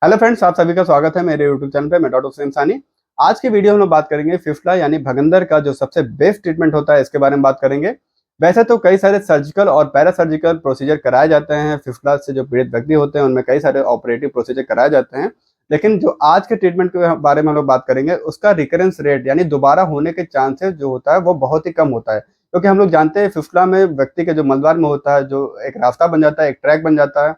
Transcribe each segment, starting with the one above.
Hello friends, आप सभी का स्वागत है मेरे यूट्यूब चैनल पे। मैं डॉक्टर हुसैन सानी। आज की वीडियो में हम लोग बात करेंगे फिफला यानी भगंदर का जो सबसे बेस्ट ट्रीटमेंट होता है इसके बारे में बात करेंगे। वैसे तो कई सारे सर्जिकल और पैरा सर्जिकल प्रोसीजर कराए जाते हैं। फिफला से जो पीड़ित व्यक्ति होते हैं उनमें कई सारे ऑपरेटिव प्रोसीजर कराए जाते हैं। लेकिन जो आज के ट्रीटमेंट के बारे में हम लोग बात करेंगे उसका रिकरेंस रेट यानी दोबारा होने के चांसेस जो होता है वो बहुत ही कम होता है, क्योंकि हम लोग जानते हैं फिफला में व्यक्ति के जो मलद्वार में होता है जो एक रास्ता बन जाता है, एक ट्रैक बन जाता है।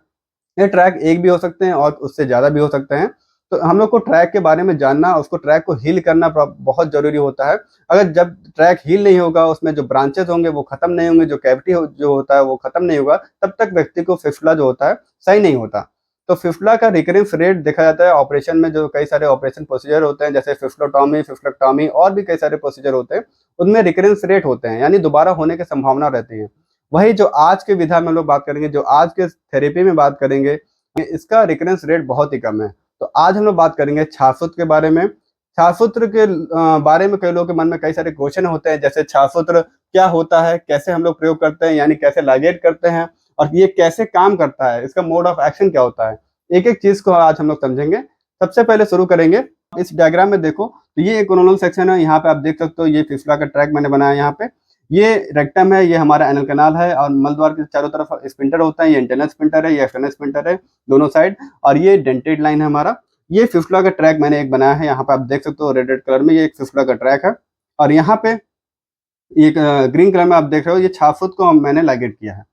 ये ट्रैक एक भी हो सकते हैं और उससे ज़्यादा भी हो सकते हैं। तो हम लोग को ट्रैक के बारे में जानना, उसको ट्रैक को हील करना बहुत ज़रूरी होता है। अगर जब ट्रैक हील नहीं होगा, उसमें जो ब्रांचेज़ होंगे वो ख़त्म नहीं होंगे, जो कैविटी जो होता है वो ख़त्म नहीं होगा, तब तक व्यक्ति को फिफला जो होता है सही नहीं होता। तो फिफला का रिकरेंस रेट देखा जाता है ऑपरेशन में। जो कई सारे ऑपरेशन प्रोसीजर होते हैं जैसे फिफलोटॉमी, फिफ्लेक्टॉमी और भी कई सारे प्रोसीजर होते हैं, उनमें रिकरेंस रेट होते हैं यानी दोबारा होने की संभावना रहती है। वही जो आज के विधा में हम लोग बात करेंगे, जो आज के थेरेपी में बात करेंगे, इसका रिकरेंस रेट बहुत ही कम है। तो आज हम लोग बात करेंगे छाछसूत्र के बारे में। छाछसूत्र के बारे में कई लोगों के मन में कई सारे क्वेश्चन होते हैं, जैसे छाछसूत्र क्या होता है, कैसे हम लोग प्रयोग करते हैं यानी कैसे लाइगेट करते हैं, और ये कैसे काम करता है, इसका मोड ऑफ एक्शन क्या होता है। एक एक चीज को आज हम लोग समझेंगे। सबसे पहले शुरू करेंगे, इस डायग्राम में देखो तो ये एक कोरोनल सेक्शन है। यहाँ पे आप देख सकते हो ये फिफला का ट्रैक मैंने बनाया। यहाँ पे ये रेक्टम है, ये हमारा एनल कनाल है, और मलद्वार के चारों तरफ स्पिंटर होता है। ये इंटरनल स्पिंटर है, ये एक्सटर्नल स्पिंटर है दोनों साइड, और ये डेंटेड लाइन है हमारा। ये फिफला का ट्रैक मैंने एक बनाया है। यहाँ पे आप देख सकते हो रेड रेड कलर में ये एक फिफला का ट्रैक है। और यहाँ पे एक ग्रीन कलर में आप देख रहे हो ये छाछसूत्र को मैंने लाइगेट किया है।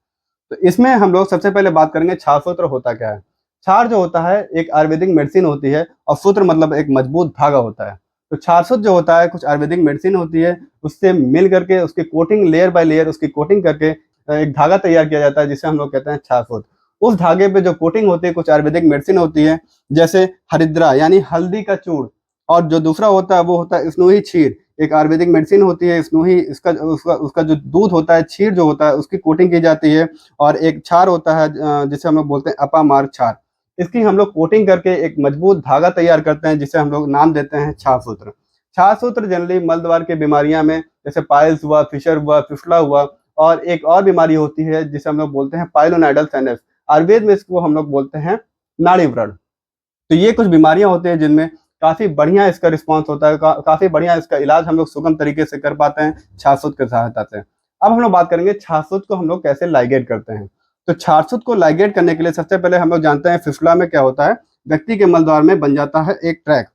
तो इसमें हम लोग सबसे पहले बात करेंगे छाछसूत्र होता क्या है। क्षार जो होता है एक आयुर्वेदिक मेडिसिन होती है, और सूत्र मतलब एक मजबूत धागा होता है। तो छाछसूत्र जो होता है कुछ आयुर्वेदिक मेडिसिन होती है, उससे मिल करके उसकी कोटिंग लेयर बाय लेयर उसकी कोटिंग करके एक धागा तैयार किया जाता है जिसे हम लोग कहते हैं छाछसूत्र। उस धागे पे जो कोटिंग होती है कुछ आयुर्वेदिक मेडिसिन होती है, जैसे हरिद्रा यानी हल्दी का चूर्ण, और जो दूसरा होता है वो होता है स्नोही क्षीर, एक आयुर्वेदिक मेडिसिन होती है स्नोही। इसका उसका उसका जो दूध होता है, क्षीर जो होता है, उसकी कोटिंग की जाती है। और एक क्षार होता है जिसे हम लोग बोलते हैं अपामार क्षार। इसकी हम लोग कोटिंग करके एक मजबूत धागा तैयार करते हैं जिसे हम लोग नाम देते हैं छाछसूत्र। छाछसूत्र जनरली मलद्वार की बीमारियां में जैसे पाइल्स हुआ, फिशर हुआ, फिफला हुआ, और एक और बीमारी होती है जिसे हम लोग बोलते हैं पाइलोनाइडल साइनस। आयुर्वेद में इसको हम लोग बोलते हैं नाड़ी व्रण। तो ये कुछ बीमारियां होती हैं जिनमें काफी बढ़िया इसका रिस्पांस होता है, काफी बढ़िया इसका इलाज हम लोग सुगम तरीके से कर पाते हैं छाछसूत्र की सहायता से। अब हम लोग बात करेंगे छाछसूत्र को हम लोग कैसे लाइगेट करते हैं। तो छाछसूत्र को लाइगेट करने के लिए सबसे पहले हम लोग जानते हैं फिफला में क्या होता है। व्यक्ति के मलद्वार में बन जाता है एक ट्रैक।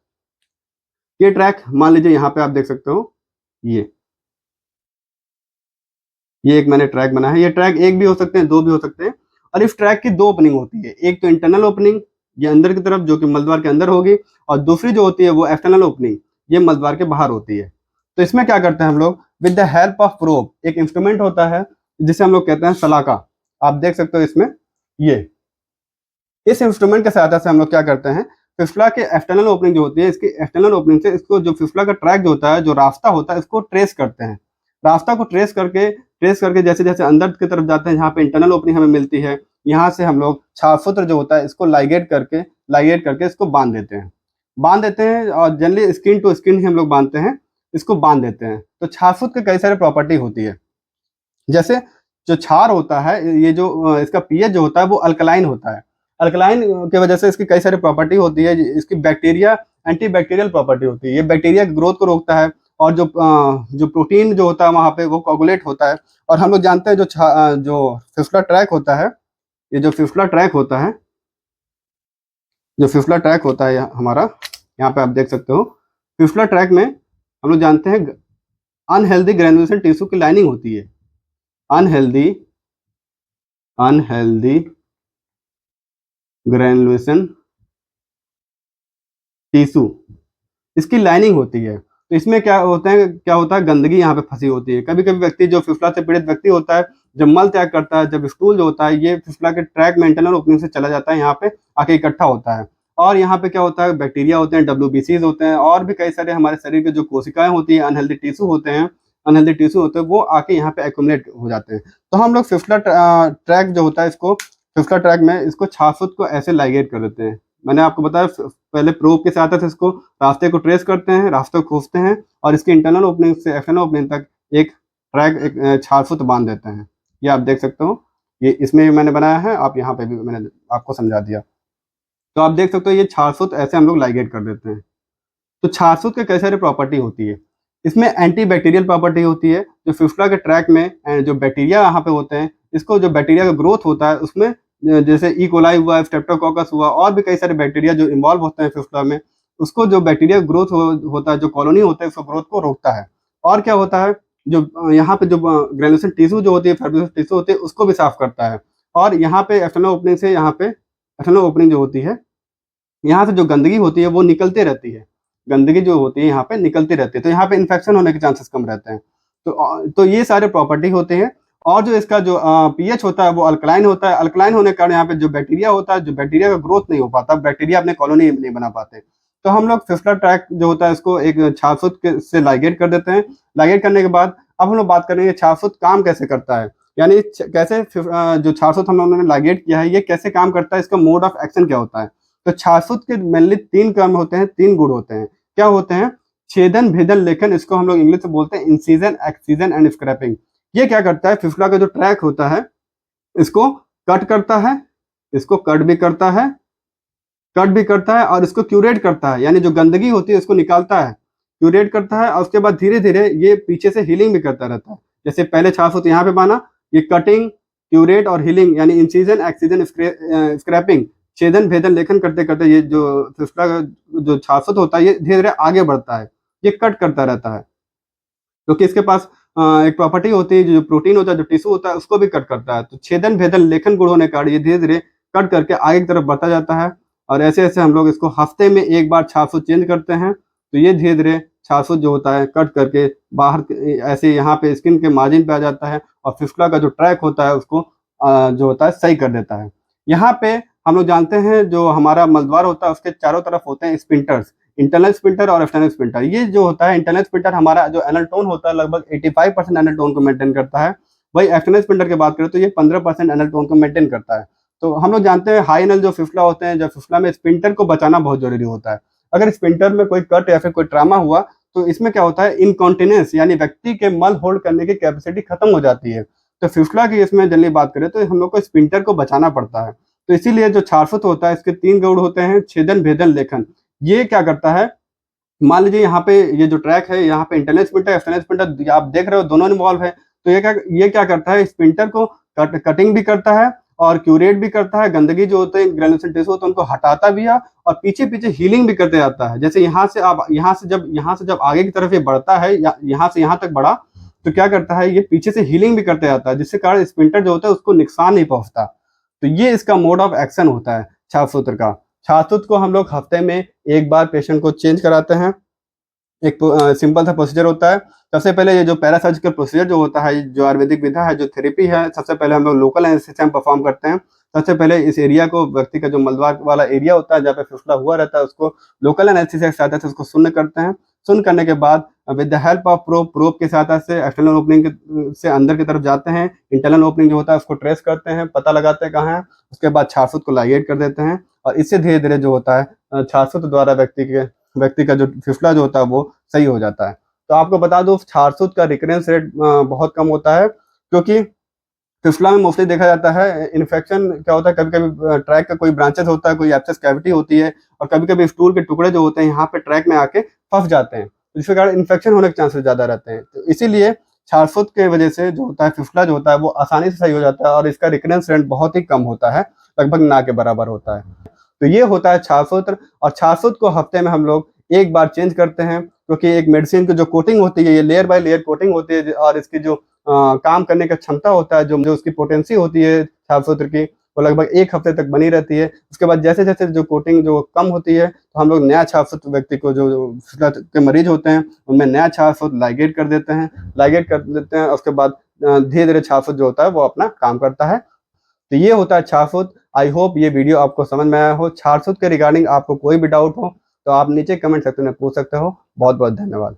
ये ट्रैक मान लीजिए यहाँ पे आप देख सकते हो, ये ये एक मैंने ट्रैक बना है। ये ट्रैक एक भी हो सकते हैं, दो भी हो सकते हैं। और इस ट्रैक की दो ओपनिंग होती है, एक तो इंटरनल ओपनिंग, ये अंदर की तरफ जो कि मलद्वार के अंदर होगी, और दूसरी जो होती है वो एक्सटर्नल ओपनिंग, ये मलद्वार के बाहर होती है। तो इसमें क्या करते हैं हम लोग, with the help of probe, एक इंस्ट्रूमेंट होता है जिसे हम लोग कहते हैं सलाका। आप देख सकते हो इसमें, ये इस इंस्ट्रूमेंट के सहायता से हम लोग क्या करते हैं, फिफला के एक्सटर्नल ओपनिंग जो होती है, इसकी एक्सटर्नल ओपनिंग से इसको जो फिफला का ट्रैक जो होता है, जो रास्ता होता है, इसको ट्रेस करते हैं। रास्ता को ट्रेस करके जैसे जैसे अंदर की तरफ जाते हैं, जहाँ पे इंटरनल ओपनिंग हमें मिलती है, यहाँ से हम लोग छाछसूत्र जो होता है इसको लाइगेट करके इसको बांध देते हैं और जनरली स्किन टू स्किन ही हम लोग बांधते हैं, इसको बांध देते हैं। तो छाछसूत्र के कई सारे प्रॉपर्टी होती है, जैसे जो क्षार होता है, ये जो इसका पीएच जो होता है वो अल्कलाइन होता है। अल्कलाइन की वजह से इसकी कई सारी प्रॉपर्टी होती है। इसकी बैक्टीरिया एंटी बैक्टीरियल प्रॉपर्टी होती है, ये बैक्टीरिया की ग्रोथ को रोकता है। और जो प्रोटीन जो होता है वहाँ पे वो कोगुलेट होता है। और हम लोग जानते हैं जो फिफला ट्रैक होता है, ये जो फिफला ट्रैक होता है, जो फिफला ट्रैक होता है हमारा, यहाँ पे आप देख सकते हो, फिफला ट्रैक में हम लोग जानते हैं अनहेल्दी ग्रेनुलेशन टिश्यू की लाइनिंग होती है। अनहेल्दी अनहेल्दी ग्रेनुलेशन टिश्यू, इसकी लाइनिंग होती है। तो इसमें क्या होता है, गंदगी यहाँ पे फंसी होती है। कभी कभी व्यक्ति जो फिफला से पीड़ित व्यक्ति होता है, जब मल त्याग करता है, जब स्टूल जो होता है, ये फिफला के ट्रैक में इंटरनल ओपनिंग से चला जाता है, यहाँ पे आके इकट्ठा होता है। और यहाँ पे क्या होता है, बैक्टीरिया होते हैं, डब्ल्यूबीसीज होते हैं, और भी कई सारे हमारे शरीर के जो कोशिकाएं होती हैं, अनहेल्दी टिश्यू होते हैं, वो आके यहाँ पे एक्यूमुलेट हो जाते हैं। तो हम लोग फिफला ट्रैक जो होता है, इसको फिफला ट्रैक में इसको छाछसूत्र को ऐसे लाइगेट कर देते हैं। मैंने आपको बताया पहले प्रोब के सहायता से इसको रास्ते को ट्रेस करते हैं, रास्ते को खोजते हैं, और इसकी इंटरनल ओपनिंग से एक्सटर्नल ओपनिंग तक एक ट्रैक, एक छाछसूत्र बांध देते हैं। ये आप देख सकते हो, ये इसमें भी मैंने बनाया है, आप यहाँ पे भी मैंने आपको समझा दिया। तो आप देख सकते हो ये छारसूत्र ऐसे हम लोग लाइगेट कर देते हैं। तो छारसूत्र के कई सारी प्रॉपर्टी होती है। इसमें एंटी बैक्टीरियल प्रॉपर्टी होती है, जो फिस्टुला के ट्रैक में जो बैक्टीरिया यहाँ पे होते हैं, इसको जो बैक्टीरिया का ग्रोथ होता है उसमें जैसे ई कोलाई हुआ, स्ट्रेप्टोकोकस हुआ और भी कई सारे बैक्टीरिया जो इन्वॉल्व होते हैं फिस्टुला में, उसको जो बैक्टीरिया ग्रोथ होता है, जो कॉलोनी होता है, उसको ग्रोथ को रोकता है। और क्या होता है, जो यहाँ पे जो ग्रेनुलेशन टिश्यू जो होती है, फाइब्रोसिस टिश्यू होती है, उसको भी साफ करता है। और यहाँ पे एक्सटर्नल ओपनिंग से यहाँ पे एक्सटर्नल ओपनिंग जो होती है, यहाँ से जो गंदगी होती है वो निकलते रहती है। गंदगी जो होती है यहाँ पे निकलती रहती है, तो यहाँ पे इन्फेक्शन होने के चांसेस कम रहते हैं। तो ये सारे प्रॉपर्टी होते हैं। और जो इसका जो पीएच होता है वो अल्कलाइन होता है। अल्कलाइन होने के कारण यहाँ पे जो बैक्टीरिया होता है, जो बैक्टीरिया का ग्रोथ नहीं हो पाता, बैक्टीरिया अपने कॉलोनी नहीं बना पाते। तो हम लोग फिस्टुला ट्रैक जो होता है इसको एक छारसूत्र से लाइगेट कर देते हैं। लाइगेट करने के बाद अब हम लोग बात करेंगे छारसूत्र काम कैसे करता है, यानी कैसे जो छारसूत्र हम लोगों ने लाइगेट किया है ये कैसे काम करता है, इसका मोड ऑफ एक्शन क्या होता है। तो छारसूत्र के मेनली 3 काम होते हैं, 3 गुण होते हैं। क्या होते हैं? छेदन, भेदन, लेखन, इसको हम लोग इंग्लिश में बोलते हैं इंसिजन, एक्सीजन एंड स्क्रैपिंग। ये क्या करता है, फिस्टुला का जो ट्रैक होता है इसको कट करता है, इसको कट भी करता है और इसको क्यूरेट करता है, यानी जो गंदगी होती है उसको निकालता है, क्यूरेट करता है और उसके बाद धीरे-धीरे ये पीछे से हीलिंग भी करता रहता है। जैसे पहले छारसूत्र यहाँ पे बना, ये कटिंग, क्यूरेट और हीलिंग यानी इंसिजन, एक्सीजन, स्क्रैपिंग, छेदन, भेदन, लेखन करते-करते ये जो फिस्टुला का जो छारसूत्र होता है ये धीरे-धीरे आगे बढ़ता है, ये कट करता रहता है। क्योंकि इसके पास एक प्रॉपर्टी होती है, जो प्रोटीन होता है, जो टिश्यू होता है उसको भी कट करता है। तो छेदन, भेदन, लेखन गुण होने के कारण ये धीरे-धीरे कट करके आगे की तरफ बढ़ता जाता है और ऐसे-ऐसे हम लोग इसको हफ्ते में 1 बार छारसूत्र चेंज करते हैं। तो ये धीरे-धीरे छारसूत्र जो होता है कट करके बाहर ऐसे यहाँ पे स्किन के मार्जिन पे आ जाता है और फिस्टुला का जो ट्रैक होता है उसको जो होता है सही कर देता है। यहाँ पे हम लोग जानते हैं जो हमारा मलद्वार होता है उसके चारों तरफ होते हैं स्फिंक्टर्स, इंटरनल स्फिंक्टर और एक्सटर्नल स्फिंक्टर। ये जो होता है इंटरनल स्फिंक्टर हमारा जो एनल टोन होता है लगभग 85% एनल टोन को मेंटेन करता है। वही एक्सटर्नल स्फिंक्टर की बात करें तो ये 15% एनल टोन को मेंटेन करता है। तो हम लोग जानते हैं हाई एनल जो फिस्टुला होते हैं, जो फिस्टुला में स्फिंक्टर को बचाना बहुत जरूरी होता है। अगर स्फिंक्टर में कोई कट या फिर कोई ट्रामा हुआ तो इसमें क्या होता है, इनकॉन्टिनेंस यानी व्यक्ति के मल होल्ड करने की कैपेसिटी खत्म हो जाती है। तो फिस्टुला की इसमें जनरली बात करें तो हम लोग को स्फिंक्टर को बचाना पड़ता है। तो इसीलिए जो छारसूत्र होता है इसके 3 गुण होते हैं, छेदन, भेदन, लेखन। ये क्या करता है, मान लीजिए यहाँ पे ये जो ट्रैक है यहाँ पे इंटरनल स्फिंक्टर, एक्सटर्नल स्फिंक्टर आप देख रहे हो दोनों इन्वॉल्व है। तो ये क्या करता है, स्फिंक्टर को कटिंग भी करता है और क्यूरेट भी करता है, गंदगी जो होते हैं ग्रेनुलेशन टिश्यू होते हैं उनको हटाता भी है और पीछे-पीछे हीलिंग भी करते जाता है। जैसे यहाँ से जब आगे की तरफ ये बढ़ता है या यहाँ से यहाँ तक बढ़ा, तो क्या करता है ये पीछे से हीलिंग भी करते जाता है, जिससे कारण स्फिंक्टर जो होता है उसको नुकसान नहीं पहुँचता। तो ये इसका मोड ऑफ एक्शन होता है छारसूत्र का। छारसूत्र को हम लोग हफ्ते में 1 बार पेशेंट को चेंज कराते हैं। एक सिंपल सा प्रोसीजर होता है। सबसे पहले ये जो पैरासर्जिकल प्रोसीजर जो होता है, जो आयुर्वेदिक विधा है, जो थेरेपी है, सबसे पहले हम लोग लोकल एनेस्थीसिया परफॉर्म करते हैं। सबसे पहले इस एरिया को, व्यक्ति का जो मलद्वार वाला एरिया होता है जहाँ पे फिस्टुला हुआ रहता है, उसको लोकल एनेस्थीसिया की सहायता से उसको शून्य करते हैं। शून्य करने के बाद with the help of probe की सहायता से एक्सटर्नल ओपनिंग से अंदर की तरफ जाते हैं। इंटरनल ओपनिंग जो होता है उसको ट्रेस करते हैं, पता लगाते हैं कहाँ है। उसके बाद छारसूत्र को लाइगेट कर देते हैं और इससे धीरे-धीरे जो होता है छारसूत्र द्वारा व्यक्ति का जो फिस्टुला जो होता है वो सही हो जाता है। तो आपको बता दूं छारसूत्र का रिकरेंस रेट बहुत कम होता है, क्योंकि फिस्टुला में मोस्टली देखा जाता है इन्फेक्शन क्या होता है, कभी-कभी ट्रैक का कोई ब्रांचेस होता है, कोई एब्सेस कैविटी होती है और कभी-कभी स्टूल के टुकड़े जो होते हैं यहाँ पे ट्रैक में आके फँस जाते हैं, जिसके कारण इन्फेक्शन होने के चांसेस ज़्यादा रहते हैं। तो इसीलिए छारसूत्र की वजह से जो होता है फिस्टुला जो होता है वो आसानी से सही हो जाता है और इसका रिकरेंस रेट बहुत ही कम होता है, लगभग ना के बराबर होता है। तो ये होता है छारसूत्र और छारसूत्र को हफ्ते में हम लोग 1 बार चेंज करते हैं, क्योंकि एक मेडिसिन की जो कोटिंग होती है ये लेयर बाय लेयर कोटिंग होती है और इसकी जो काम करने का क्षमता होता है, जो उसकी पोटेंसी होती है छारसूत्र की, वो लगभग 1 हफ्ते तक बनी रहती है। उसके बाद जैसे-जैसे जो कोटिंग जो कम होती है तो हम लोग नया छारसूत्र व्यक्ति को जो फिस्टुला के मरीज होते हैं उनमें नया छारसूत्र लाइगेट कर देते हैं। उसके बाद धीरे-धीरे छारसूत्र जो होता है वो अपना काम करता है। तो ये होता है छारसूत्र। आई होप ये वीडियो आपको समझ में आया हो। छारसूत्र के रिगार्डिंग आपको कोई भी डाउट हो तो आप नीचे कमेंट सेक्शन में पूछ सकते हो। बहुत बहुत धन्यवाद।